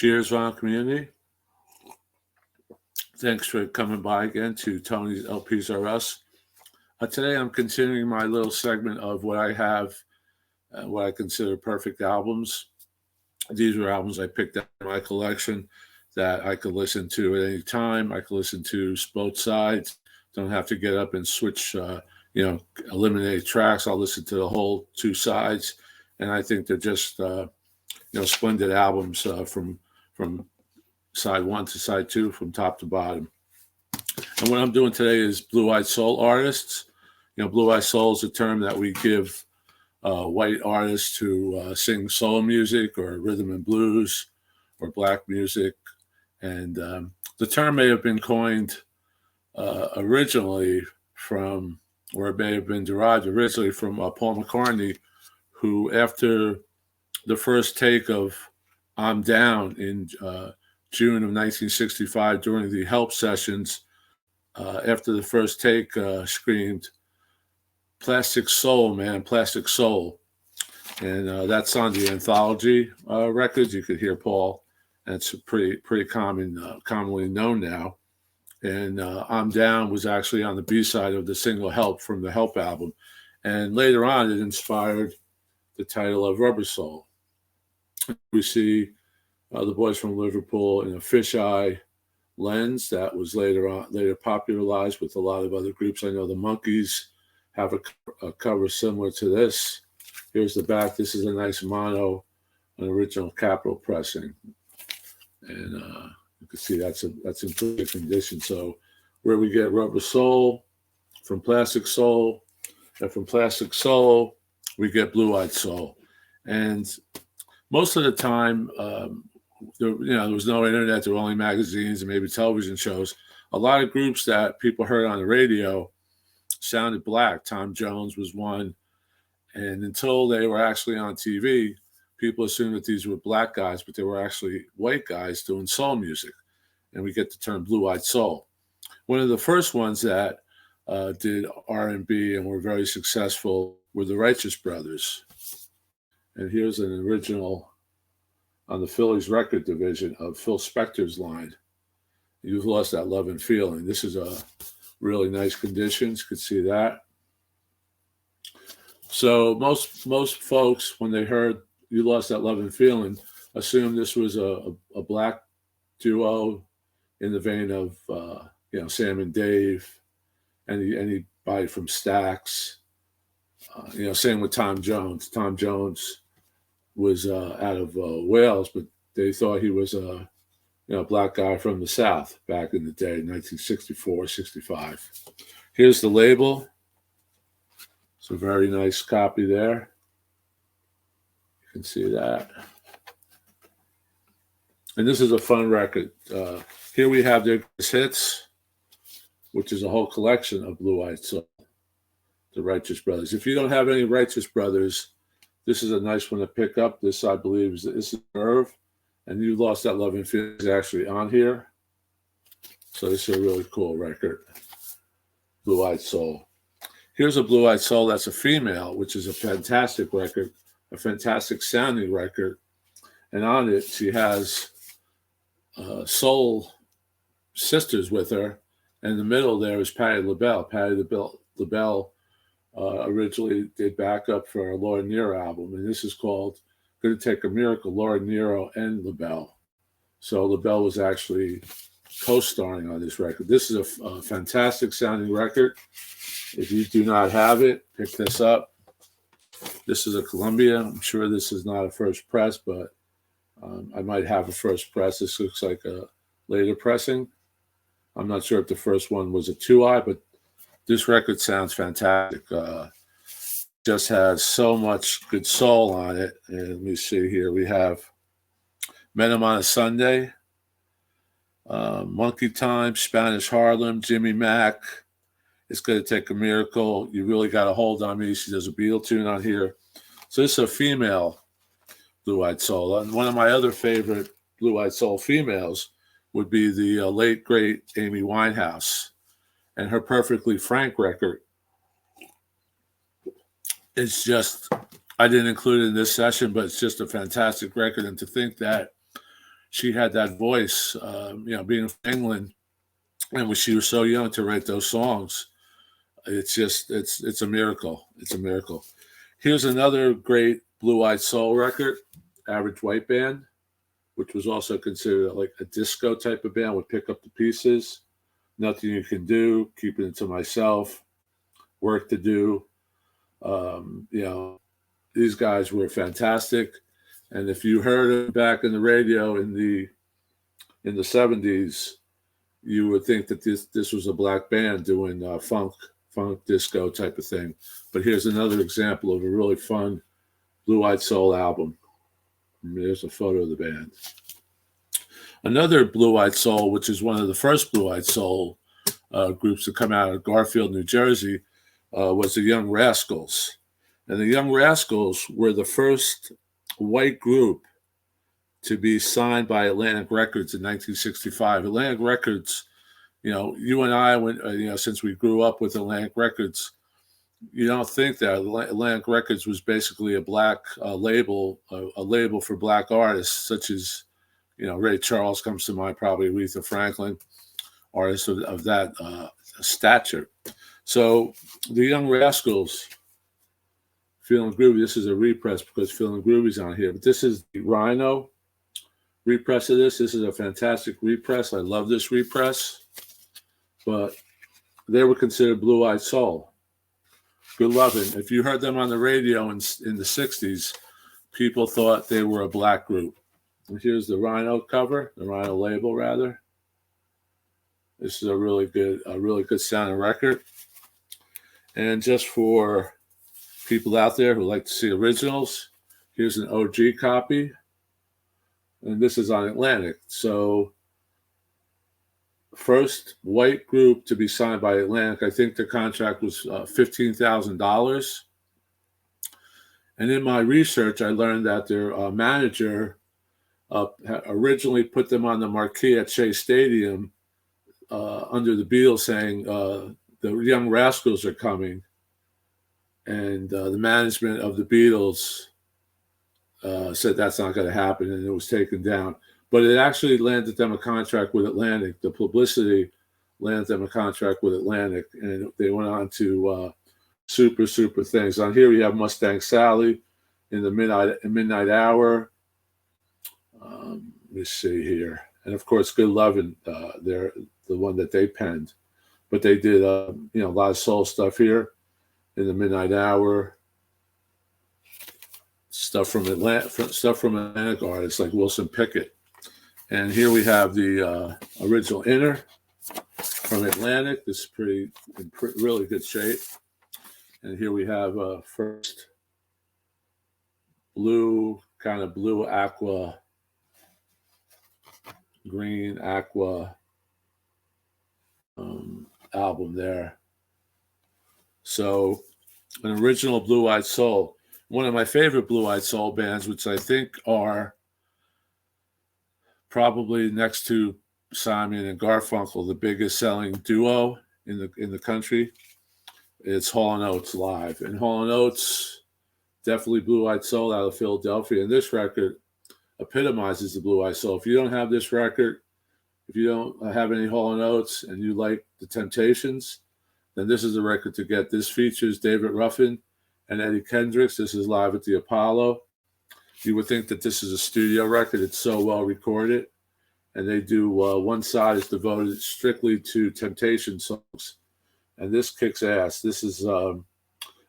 Cheers, Vinyl Community. Thanks for coming by again to Tony's LPs R Us. Today I'm continuing my little segment of what I have, what I consider perfect albums. These are albums I picked out in my collection that I could listen to at any time. I could listen to both sides. Don't have to get up and switch, eliminate tracks. I'll listen to the whole two sides. And I think they're just, splendid albums from side one to side two, from top to bottom. And what I'm doing today is blue-eyed soul artists. Blue-eyed soul is a term that we give white artists who sing soul music or rhythm and blues or black music. And the term may have been coined originally from, or it may have been derived originally from Paul McCartney, who after the first take of I'm Down in June of 1965 during the Help sessions, after the first take, screamed, "Plastic Soul, man, Plastic Soul." And that's on the Anthology records. You could hear Paul, and it's pretty commonly known now. And I'm Down was actually on the B-side of the single Help from the Help album. And later on, it inspired the title of Rubber Soul. We see the boys from Liverpool in a fisheye lens that was later popularized with a lot of other groups. I know the Monkees have a cover similar to this. Here's the back. This is a nice mono, an original Capitol pressing. And you can see that's in pretty good condition. So where we get Rubber Soul from Plastic Soul, and from Plastic Soul, we get Blue-Eyed Soul. And most of the time, there was no internet, there were only magazines and maybe television shows. A lot of groups that people heard on the radio sounded black. Tom Jones was one. And until they were actually on TV, people assumed that these were black guys, but they were actually white guys doing soul music. And we get the term blue-eyed soul. One of the first ones that did R&B and were very successful were the Righteous Brothers. And here's an original on the Phillies record division of Phil Spector's line, "You've Lost That Love and Feeling." This is a really nice conditions. You could see that. So most folks, when they heard "You Lost That Love and Feeling," assumed this was a black duo in the vein of Sam and Dave, anybody from Stax. Same with Tom Jones. Tom Jones was out of Wales, but they thought he was a black guy from the South back in the day, 1964, 65. Here's the label. It's a very nice copy there. You can see that. And this is a fun record. Here we have their hits, which is a whole collection of Blue-Eyed Soul, the Righteous Brothers. If you don't have any Righteous Brothers, this is a nice one to pick up. This, I believe, this is Nerve. And "You Lost That Love and Feeling" is actually on here. So this is a really cool record, Blue-Eyed Soul. Here's a Blue-Eyed Soul that's a female, which is a fantastic record, a fantastic sounding record. And on it, she has soul sisters with her. And in the middle there is Patti LaBelle. Patti LaBelle originally did backup for a Laura Nyro album, and this is called "Gonna Take a Miracle," Laura Nyro and LaBelle. So LaBelle was actually co-starring on this record. This is a fantastic sounding record. If you do not have it, pick this up. This is a Columbia. I'm sure this is not a first press, but I might have a first press. This looks like a later pressing. I'm not sure if the first one was a 2-eye, but this record sounds fantastic. Just has so much good soul on it. And let me see here. We have "Met 'Em on a Sunday," "Monkey Time," "Spanish Harlem," Jimmy Mack, "It's Gonna Take a Miracle," "You Really Got a Hold on Me." She does a Beatle tune on here. So this is a female Blue-Eyed Soul. And one of my other favorite Blue-Eyed Soul females would be the late, great Amy Winehouse. And her "Perfectly Frank" record, it's just, I didn't include it in this session, but it's just a fantastic record. And to think that she had that voice, being from England, and when she was so young to write those songs, it's a miracle. It's a miracle. Here's another great Blue Eyed Soul record, Average White Band, which was also considered like a disco type of band. Would pick up the pieces, Nothing You Can Do, Keeping It to Myself, Work to Do. These guys were fantastic. And if you heard it back in the radio in the 70s, you would think that this was a black band doing funk disco type of thing. But here's another example of a really fun Blue Eyed Soul album. There's a photo of the band. Another Blue Eyed Soul, which is one of the first Blue Eyed Soul groups to come out of Garfield, New Jersey, was the Young Rascals. And the Young Rascals were the first white group to be signed by Atlantic Records in 1965. Atlantic Records, you and I, since we grew up with Atlantic Records, you don't think that Atlantic Records was basically a black label, a label for black artists, such as, Ray Charles comes to mind, probably Aretha Franklin, artists of that stature. So the Young Rascals, Feeling Groovy, this is a repress because Feeling Groovy's on here, but this is the Rhino repress of this. This is a fantastic repress. I love this repress, but they were considered Blue Eyed Soul. Good Lovin'. If you heard them on the radio in the 60s, people thought they were a black group. And here's the Rhino cover, the Rhino label, rather. This is a really good sounding record. And just for people out there who like to see originals, here's an OG copy. And this is on Atlantic. So, first white group to be signed by Atlantic. I think the contract was $15,000. And in my research, I learned that their manager originally put them on the marquee at Shea Stadium under the Beatles, saying the Young Rascals are coming. And the management of the Beatles said that's not going to happen, and it was taken down. But it actually landed them a contract with Atlantic. The publicity landed them a contract with Atlantic, and they went on to super things. On here we have Mustang Sally in the midnight hour. Let me see here, and of course, Good Lovin'. They're the one that they penned, but they did a lot of soul stuff here in the midnight hour. Stuff from Atlantic artists like Wilson Pickett. And here we have the original Inner from Atlantic. This is really good shape. And here we have first blue aqua, green aqua album there. So an original Blue Eyed Soul. One of my favorite Blue Eyed Soul bands, which I think are probably next to Simon and Garfunkel, the biggest selling duo in the country. It's Hall & Oates live. And Hall & Oates, definitely Blue Eyed Soul out of Philadelphia. And this record epitomizes the Blue Eyed Soul. If you don't have this record, if you don't have any Hall & Oates and you like the Temptations, then this is the record to get. This features David Ruffin and Eddie Kendricks. This is live at the Apollo. You would think that this is a studio record. It's so well recorded. And they do, one side is devoted strictly to Temptation songs. And this kicks ass. This is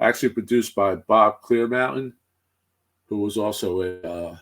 actually produced by Bob Clearmountain, who was also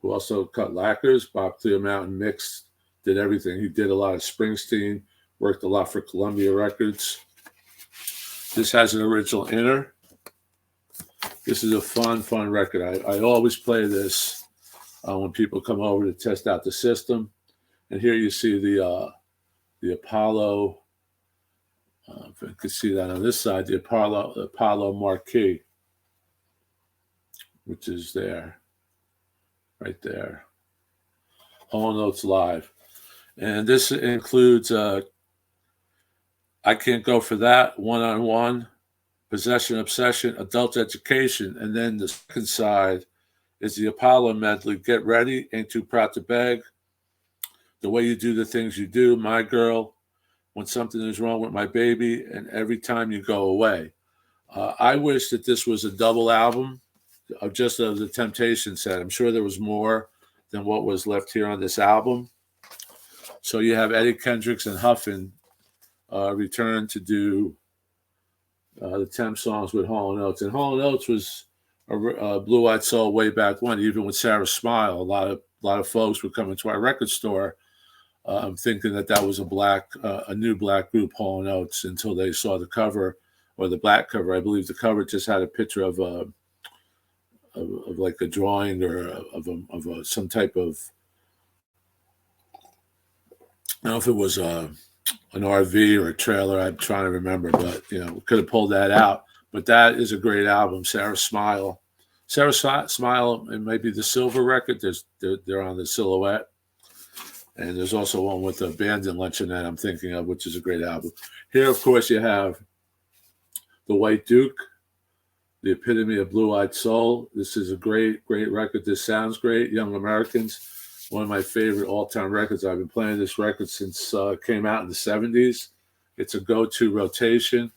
who also cut lacquers. Bob Clearmountain mixed, did everything. He did a lot of Springsteen, worked a lot for Columbia Records. This has an original Inner. This is a fun record. I always play this when people come over to test out the system. And here you see the Apollo. If you can see that on this side, the Apollo marquee, which is there, right there. Hall & Oates live. And this includes I Can't Go For That, One-on-One, Possession Obsession, Adult Education. And then the second side is the Apollo medley. Get Ready, Ain't Too Proud to Beg, The Way You Do the Things You Do, My Girl, When Something Is Wrong with My Baby, and Every Time You Go Away. I wish that this was a double album of just of the Temptation set. I'm sure there was more than what was left here on this album. So you have Eddie Kendricks and Huffin return to do the Temp songs with Hall & Oates. And Hall & Oates was a Blue-Eyed Soul way back when, even with Sarah Smile. A lot of folks would come into our record store thinking that was a new black group, Hall & Oates, until they saw the cover, or the black cover. I believe the cover just had a picture of like a drawing or of some type of, I don't know if it was an RV or a trailer. I'm trying to remember, but we could have pulled that out. But that is a great album, Sarah Smile. Sarah Smile, and maybe the Silver record. They're on the Silhouette, and there's also one with the Abandoned Luncheonette I'm thinking of, which is a great album. Here, of course, you have The White Duke, the epitome of Blue-Eyed Soul. This is a great record. This sounds great. Young Americans, one of my favorite all-time records. I've been playing this record since it came out in the 70s. It's a go-to rotation.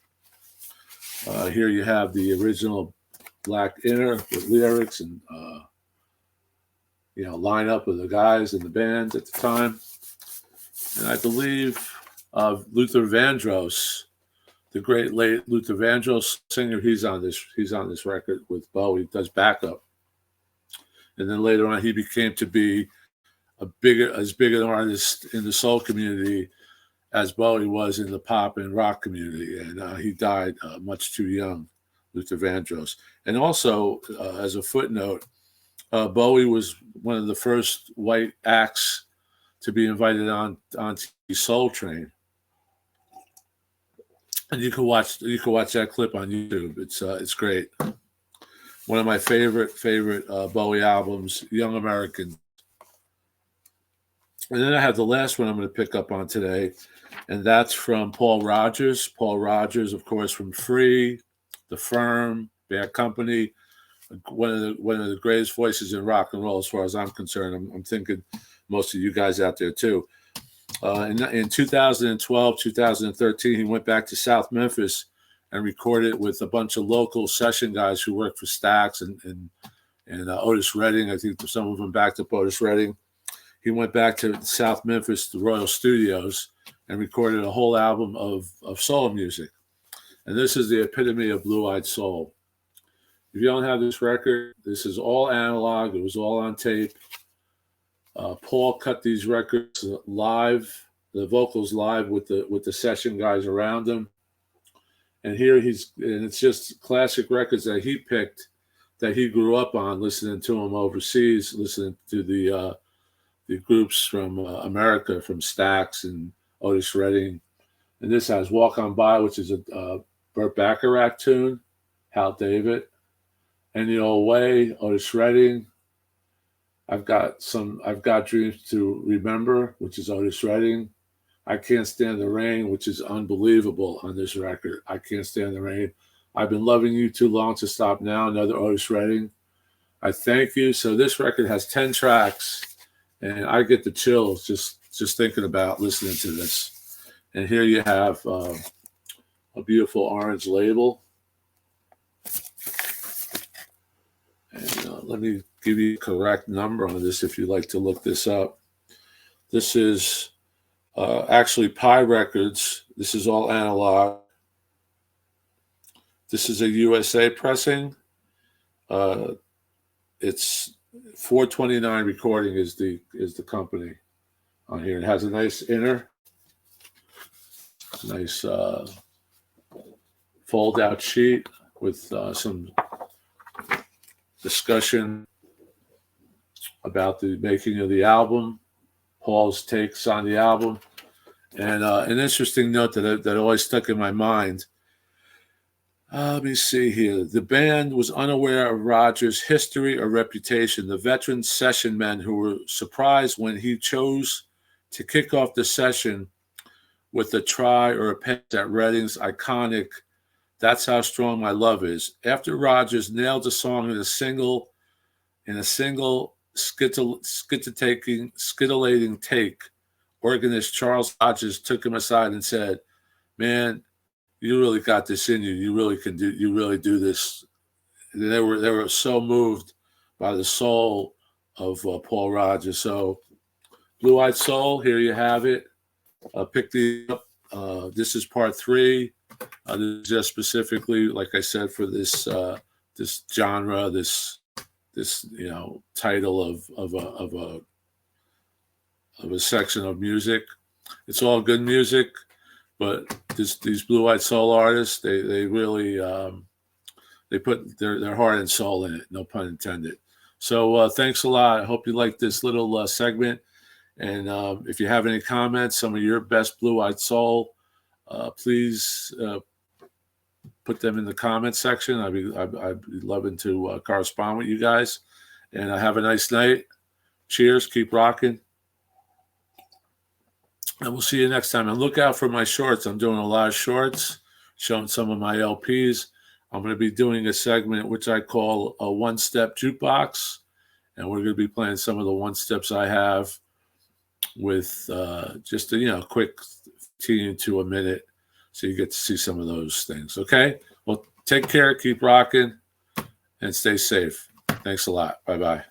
Here you have the original Black Inner with lyrics and lineup of the guys in the band at the time. And I believe Luther Vandross, the great late Luther Vandross singer, he's on this record with Bowie, does backup. And then later on, he became to be as big an artist in the soul community as Bowie was in the pop and rock community. And he died much too young, Luther Vandross. And also, as a footnote, Bowie was one of the first white acts to be invited on Soul Train. And you can watch that clip on YouTube. It's great. One of my favorite Bowie albums, Young American. And then I have the last one I'm going to pick up on today, and that's from Paul Rodgers. Paul Rodgers, of course, from Free, The Firm, Bad Company. One of the greatest voices in rock and roll, as far as I'm concerned. I'm thinking most of you guys out there too. In 2012, 2013, he went back to South Memphis and recorded with a bunch of local session guys who worked for Stax and Otis Redding. I think some of them backed up Otis Redding. He went back to South Memphis, the Royal Studios, and recorded a whole album of soul music. And this is the epitome of Blue-Eyed Soul. If you don't have this record, this is all analog. It was all on tape. Paul cut these records live, the vocals live with the session guys around him. And here it's just classic records that he picked, that he grew up on, listening to them overseas, listening to the groups from America, from Stax and Otis Redding. And this has Walk On By, which is a Burt Bacharach tune, Hal David. Any Old Way, Otis Redding. I've Got Dreams to Remember, which is Otis Redding. I Can't Stand the Rain, which is unbelievable on this record. I Can't Stand the Rain. I've Been Loving You Too Long to Stop Now, another Otis Redding. I Thank You. So this record has 10 tracks, and I get the chills just thinking about listening to this. And here you have a beautiful orange label. And let me give you a correct number on this if you'd like to look this up. This is actually Pi Records. This is all analog. This is a USA pressing. It's 429 Recording is the company on here. It has a nice inner, nice fold out sheet with some discussion about the making of the album, Paul's takes on the album, and an interesting note that always stuck in my mind. Let me see here. The band was unaware of Rodgers' history or reputation. The veteran session men who were surprised when he chose to kick off the session with a try or a pass at Redding's iconic "That's How Strong My Love Is." After Rodgers nailed the song in a single in a single scintillating take, organist Charles Hodges took him aside and said, "Man, you really got this in you. You really do this." They were so moved by the soul of Paul Rodgers. So, Blue Eyed Soul, here you have it. Pick these up. This is part 3. This is just specifically, like I said, for this this genre, this title of a section of music. It's all good music, but these Blue Eyed Soul artists, they really they put their heart and soul in it. No pun intended. So thanks a lot. I hope you liked this little segment. And if you have any comments, some of your best Blue Eyed Soul, please put them in the comment section. I'd be loving to correspond with you guys. And have a nice night. Cheers. Keep rocking. And we'll see you next time. And look out for my shorts. I'm doing a lot of shorts, showing some of my LPs. I'm going to be doing a segment which I call a one-step jukebox. And we're going to be playing some of the one-steps I have with just a quick 15 to a minute. So you get to see some of those things. Okay? Well, take care. Keep rocking. And stay safe. Thanks a lot. Bye-bye.